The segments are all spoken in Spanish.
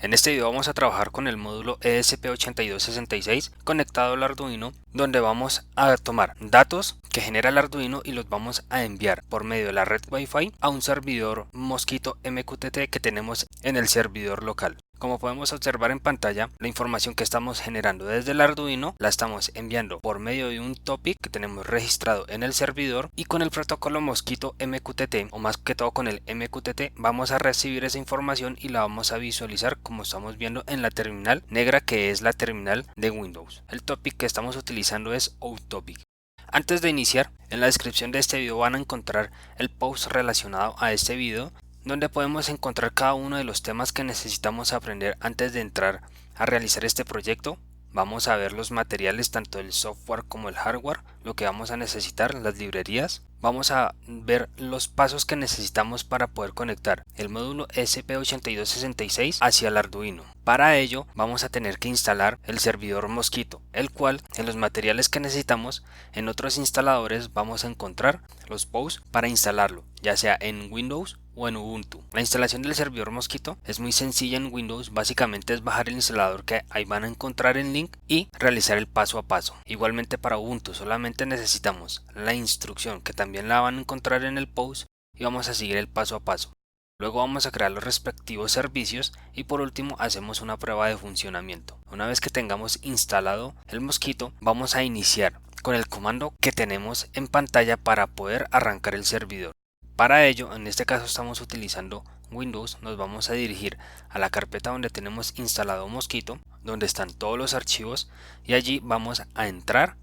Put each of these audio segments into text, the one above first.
En este video vamos a trabajar con el módulo ESP8266 conectado al Arduino, donde vamos a tomar datos que genera el Arduino y los vamos a enviar por medio de la red Wi-Fi a un servidor Mosquito MQTT que tenemos en el servidor local. Como podemos observar en pantalla, la información que estamos generando desde el Arduino la estamos enviando por medio de un topic que tenemos registrado en el servidor, y con el protocolo Mosquito MQTT, o más que todo con el MQTT, vamos a recibir esa información y la vamos a visualizar como estamos viendo en la terminal negra, que es la terminal de Windows. El topic que estamos utilizando es OutTopic. Antes de iniciar, en la descripción de este video van a encontrar el post relacionado a este video, donde podemos encontrar cada uno de los temas que necesitamos aprender antes de entrar a realizar este proyecto. Vamos a ver los materiales, tanto el software como el hardware, lo que vamos a necesitar, las librerías. Vamos a ver los pasos que necesitamos para poder conectar el módulo ESP8266 hacia el Arduino. Para ello vamos a tener que instalar el servidor Mosquito, el cual en los materiales que necesitamos en otros instaladores vamos a encontrar los posts para instalarlo, ya sea en Windows o en Ubuntu. La instalación del servidor Mosquito es muy sencilla en Windows. Básicamente es bajar el instalador que ahí van a encontrar el link y realizar el paso a paso. Igualmente para Ubuntu solamente necesitamos la instrucción, que también la van a encontrar en el post, y vamos a seguir el paso a paso. Luego vamos a crear los respectivos servicios y por último hacemos una prueba de funcionamiento. Una vez que tengamos instalado el Mosquito, vamos a iniciar con el comando que tenemos en pantalla para poder arrancar el servidor. Para ello, en este caso estamos utilizando Windows, nos vamos a dirigir a la carpeta donde tenemos instalado Mosquito, donde están todos los archivos, y allí vamos a entrar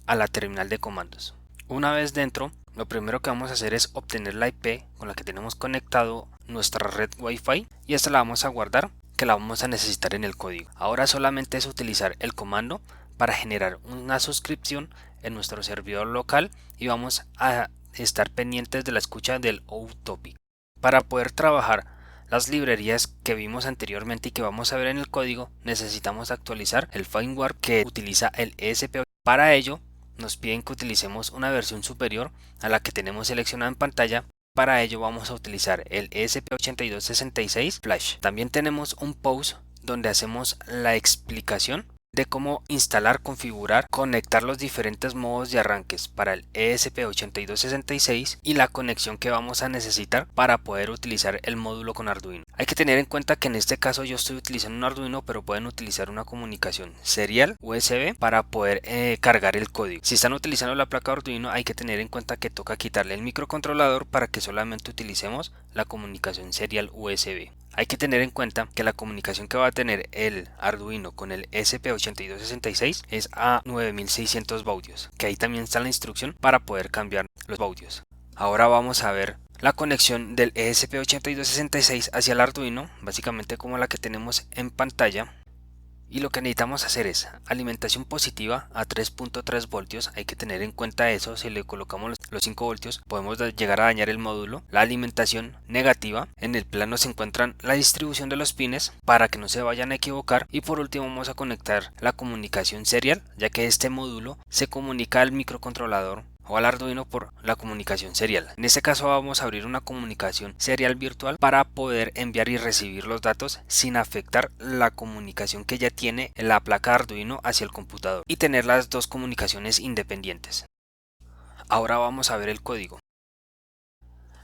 a la terminal de comandos. Una vez dentro, lo primero que vamos a hacer es obtener la IP con la que tenemos conectado nuestra red Wi-Fi, y esta la vamos a guardar, que la vamos a necesitar en el código. Ahora solamente es utilizar el comando para generar una suscripción en nuestro servidor local y vamos a estar pendientes de la escucha del OutTopic. Para poder trabajar las librerías que vimos anteriormente y que vamos a ver en el código, necesitamos actualizar el firmware que utiliza el ESP. Para ello nos piden que utilicemos una versión superior a la que tenemos seleccionada en pantalla. Para ello vamos a utilizar el ESP8266 Flash. También tenemos un post donde hacemos la explicación de cómo instalar, configurar, conectar los diferentes modos de arranques para el ESP8266 y la conexión que vamos a necesitar para poder utilizar el módulo con Arduino. Hay que tener en cuenta que en este caso yo estoy utilizando un Arduino, pero pueden utilizar una comunicación serial USB para poder cargar el código. Si están utilizando la placa Arduino, hay que tener en cuenta que toca quitarle el microcontrolador para que solamente utilicemos la comunicación serial USB. Hay que tener en cuenta que la comunicación que va a tener el Arduino con el ESP8266 es a 9600 baudios, que ahí también está la instrucción para poder cambiar los baudios. Ahora vamos a ver la conexión del ESP8266 hacia el Arduino, básicamente como la que tenemos en pantalla. Y lo que necesitamos hacer es alimentación positiva a 3.3 voltios. Hay que tener en cuenta eso. Si le colocamos los 5 voltios podemos llegar a dañar el módulo. La alimentación negativa, en el plano se encuentran la distribución de los pines para que no se vayan a equivocar. Y por último vamos a conectar la comunicación serial, ya que este módulo se comunica al microcontrolador o al Arduino por la comunicación serial. En este caso vamos a abrir una comunicación serial virtual para poder enviar y recibir los datos sin afectar la comunicación que ya tiene la placa Arduino hacia el computador y tener las dos comunicaciones independientes. Ahora vamos a ver el código.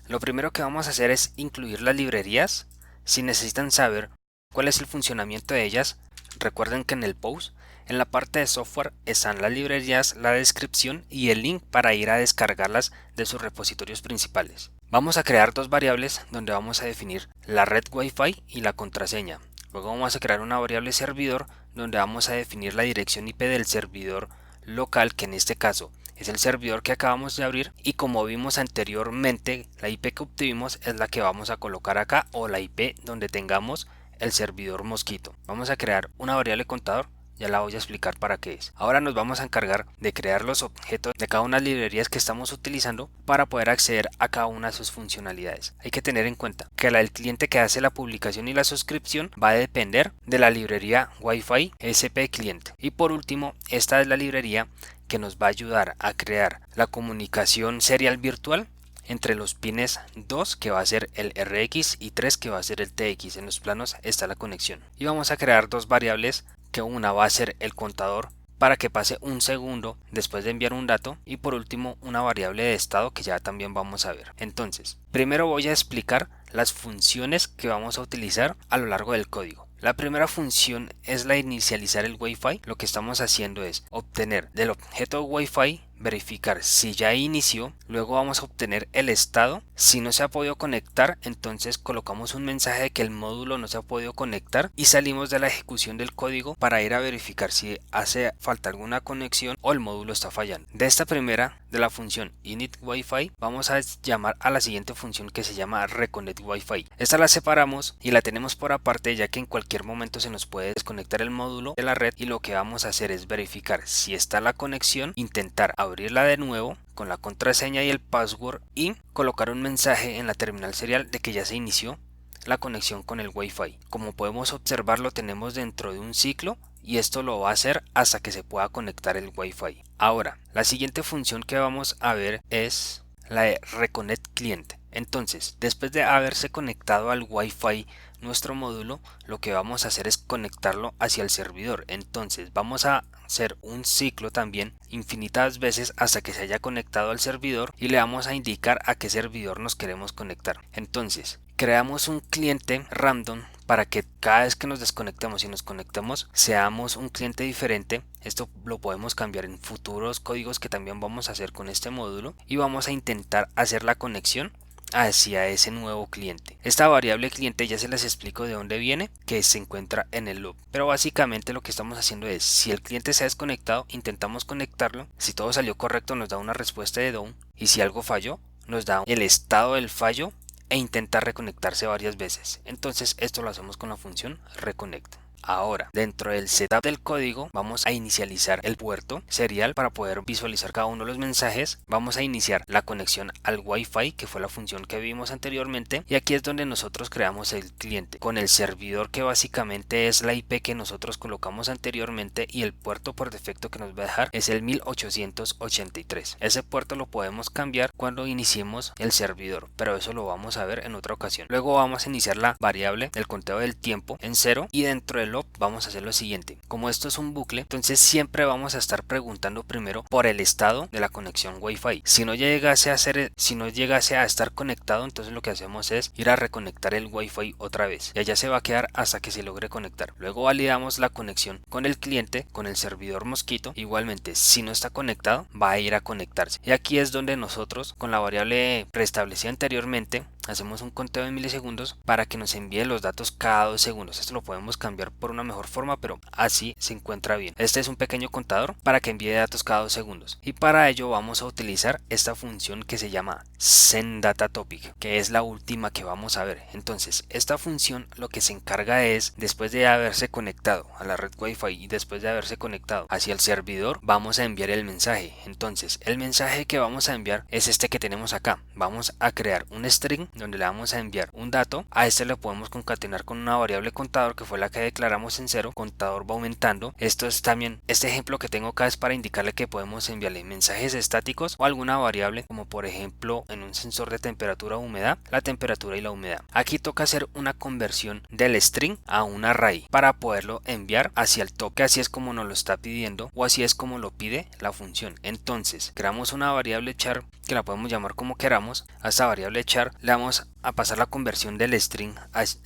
Lo primero que vamos a hacer es incluir las librerías. Si necesitan saber cuál es el funcionamiento de ellas, recuerden que en el post, en la parte de software, están las librerías, la descripción y el link para ir a descargarlas de sus repositorios principales. Vamos a crear dos variables donde vamos a definir la red Wi-Fi y la contraseña. Luego vamos a crear una variable servidor donde vamos a definir la dirección IP del servidor local, que en este caso es el servidor que acabamos de abrir, y como vimos anteriormente, la IP que obtuvimos es la que vamos a colocar acá, o la IP donde tengamos el servidor Mosquito. Vamos a crear una variable contador, ya la voy a explicar para qué es. Ahora nos vamos a encargar de crear los objetos de cada una de las librerías que estamos utilizando para poder acceder a cada una de sus funcionalidades. Hay que tener en cuenta que el cliente que hace la publicación y la suscripción va a depender de la librería Wi-Fi SP cliente. Y por último, esta es la librería que nos va a ayudar a crear la comunicación serial virtual entre los pines 2 que va a ser el RX y 3 que va a ser el TX. En los planos está la conexión y vamos a crear dos variables, que una va a ser el contador para que pase un segundo después de enviar un dato, y por último una variable de estado que ya también vamos a ver. Entonces, primero voy a explicar las funciones que vamos a utilizar a lo largo del código. La primera función es la de inicializar el Wi-Fi. Lo que estamos haciendo es obtener del objeto Wi-Fi, verificar si ya inició, luego vamos a obtener el estado. Si no se ha podido conectar, entonces colocamos un mensaje de que el módulo no se ha podido conectar y salimos de la ejecución del código para ir a verificar si hace falta alguna conexión o el módulo está fallando. De esta primera, de la función init Wi-Fi, vamos a llamar a la siguiente función que se llama reconnect Wi-Fi. Esta la separamos y la tenemos por aparte, ya que en cualquier momento se nos puede desconectar el módulo de la red, y lo que vamos a hacer es verificar si está la conexión, intentar abrirla de nuevo con la contraseña y el password y colocar un mensaje en la terminal serial de que ya se inició la conexión con el Wi-Fi. Como podemos observar, lo tenemos dentro de un ciclo y esto lo va a hacer hasta que se pueda conectar el Wi-Fi. Ahora, la siguiente función que vamos a ver es la de reconnect cliente. Entonces, después de haberse conectado al Wi-Fi nuestro módulo, lo que vamos a hacer es conectarlo hacia el servidor. Entonces vamos a hacer un ciclo también infinitas veces hasta que se haya conectado al servidor y le vamos a indicar a qué servidor nos queremos conectar. Entonces creamos un cliente random para que cada vez que nos desconectemos y nos conectemos seamos un cliente diferente. Esto lo podemos cambiar en futuros códigos que también vamos a hacer con este módulo, y vamos a intentar hacer la conexión hacia ese nuevo cliente. Esta variable cliente ya se les explico de dónde viene, que se encuentra en el loop, pero básicamente lo que estamos haciendo es, si el cliente se ha desconectado, intentamos conectarlo. Si todo salió correcto, nos da una respuesta de down, y si algo falló, nos da el estado del fallo e intenta reconectarse varias veces. Entonces esto lo hacemos con la función reconnect. Ahora, dentro del setup del código, vamos a inicializar el puerto serial para poder visualizar cada uno de los mensajes. Vamos a iniciar la conexión al Wi-Fi, que fue la función que vimos anteriormente, y aquí es donde nosotros creamos el cliente con el servidor, que básicamente es la IP que nosotros colocamos anteriormente, y el puerto por defecto que nos va a dejar es el 1883. Ese puerto lo podemos cambiar cuando iniciemos el servidor, pero eso lo vamos a ver en otra ocasión. Luego vamos a iniciar la variable del conteo del tiempo en 0, y dentro del vamos a hacer lo siguiente. Como esto es un bucle, entonces siempre vamos a estar preguntando primero por el estado de la conexión Wi-Fi. Si no llegase a estar conectado, entonces lo que hacemos es ir a reconectar el Wi-Fi otra vez, y allá se va a quedar hasta que se logre conectar. Luego validamos la conexión con el cliente, con el servidor Mosquito. Igualmente, si no está conectado, va a ir a conectarse, y aquí es donde nosotros, con la variable preestablecida anteriormente, hacemos un conteo de milisegundos para que nos envíe los datos cada 2 segundos. Esto lo podemos cambiar por una mejor forma, pero así se encuentra bien. Este es un pequeño contador para que envíe datos cada 2 segundos, y para ello vamos a utilizar esta función que se llama sendDataTopic, que es la última que vamos a ver. Entonces esta función lo que se encarga es, después de haberse conectado a la red Wi-Fi y después de haberse conectado hacia el servidor, vamos a enviar el mensaje. Entonces el mensaje que vamos a enviar es este que tenemos acá. Vamos a crear un string donde le vamos a enviar un dato. A este le podemos concatenar con una variable contador, que fue la que declaramos en 0. Contador va aumentando. Esto es también, este ejemplo que tengo acá es para indicarle que podemos enviarle mensajes estáticos o alguna variable, como por ejemplo en un sensor de temperatura o humedad, la temperatura y la humedad. Aquí toca hacer una conversión del string a un array para poderlo enviar hacia el top, que así es como nos lo está pidiendo, o así es como lo pide la función. Entonces creamos una variable char, que la podemos llamar como queramos. A esta variable char le vamos a pasar la conversión del string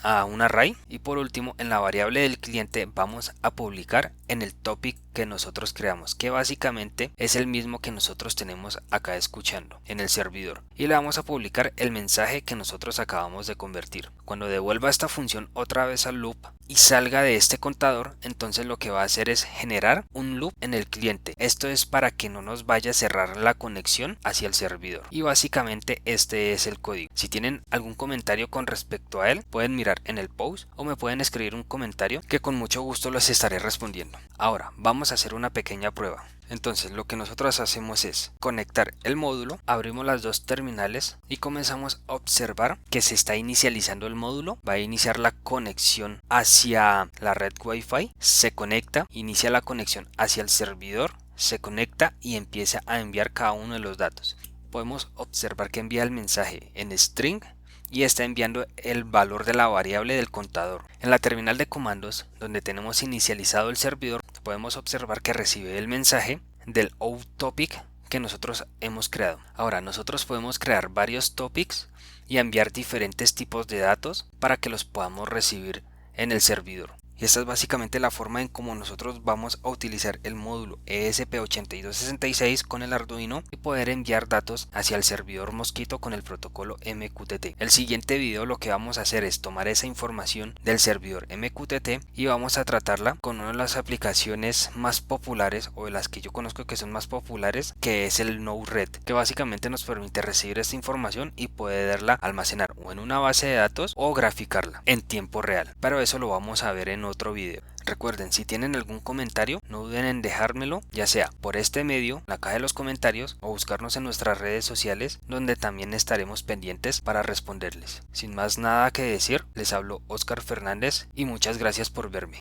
a un array, y por último en la variable del cliente vamos a publicar en el topic que nosotros creamos, que básicamente es el mismo que nosotros tenemos acá escuchando en el servidor, y le vamos a publicar el mensaje que nosotros acabamos de convertir. Cuando devuelva esta función otra vez al loop y salga de este contador, entonces lo que va a hacer es generar un loop en el cliente. Esto es para que no nos vaya a cerrar la conexión hacia el servidor, y básicamente este es el código. Si tienen algún comentario con respecto a él, pueden mirar en el post o me pueden escribir un comentario, que con mucho gusto les estaré respondiendo. Ahora vamos a hacer una pequeña prueba. Entonces lo que nosotros hacemos es conectar el módulo, abrimos las dos terminales y comenzamos a observar que se está inicializando el módulo. Va a iniciar la conexión hacia la red Wi-Fi, se conecta, inicia la conexión hacia el servidor, se conecta y empieza a enviar cada uno de los datos. podemos observar que envía el mensaje en string y está enviando el valor de la variable del contador. En la terminal de comandos, donde tenemos inicializado el servidor, podemos observar que recibe el mensaje del outTopic que nosotros hemos creado. Ahora nosotros podemos crear varios topics y enviar diferentes tipos de datos para que los podamos recibir en el servidor. Y esta es básicamente la forma en cómo nosotros vamos a utilizar el módulo ESP8266 con el Arduino y poder enviar datos hacia el servidor Mosquito con el protocolo MQTT. El siguiente video lo que vamos a hacer es tomar esa información del servidor MQTT y vamos a tratarla con una de las aplicaciones más populares, o de las que yo conozco que son más populares, que es el Node-RED, que básicamente nos permite recibir esta información y poderla almacenar o en una base de datos o graficarla en tiempo real. Pero eso lo vamos a ver en otro video. Recuerden, si tienen algún comentario, no duden en dejármelo, ya sea por este medio, la caja de los comentarios, o buscarnos en nuestras redes sociales, donde también estaremos pendientes para responderles. Sin más nada que decir, les hablo Oscar Fernández y muchas gracias por verme.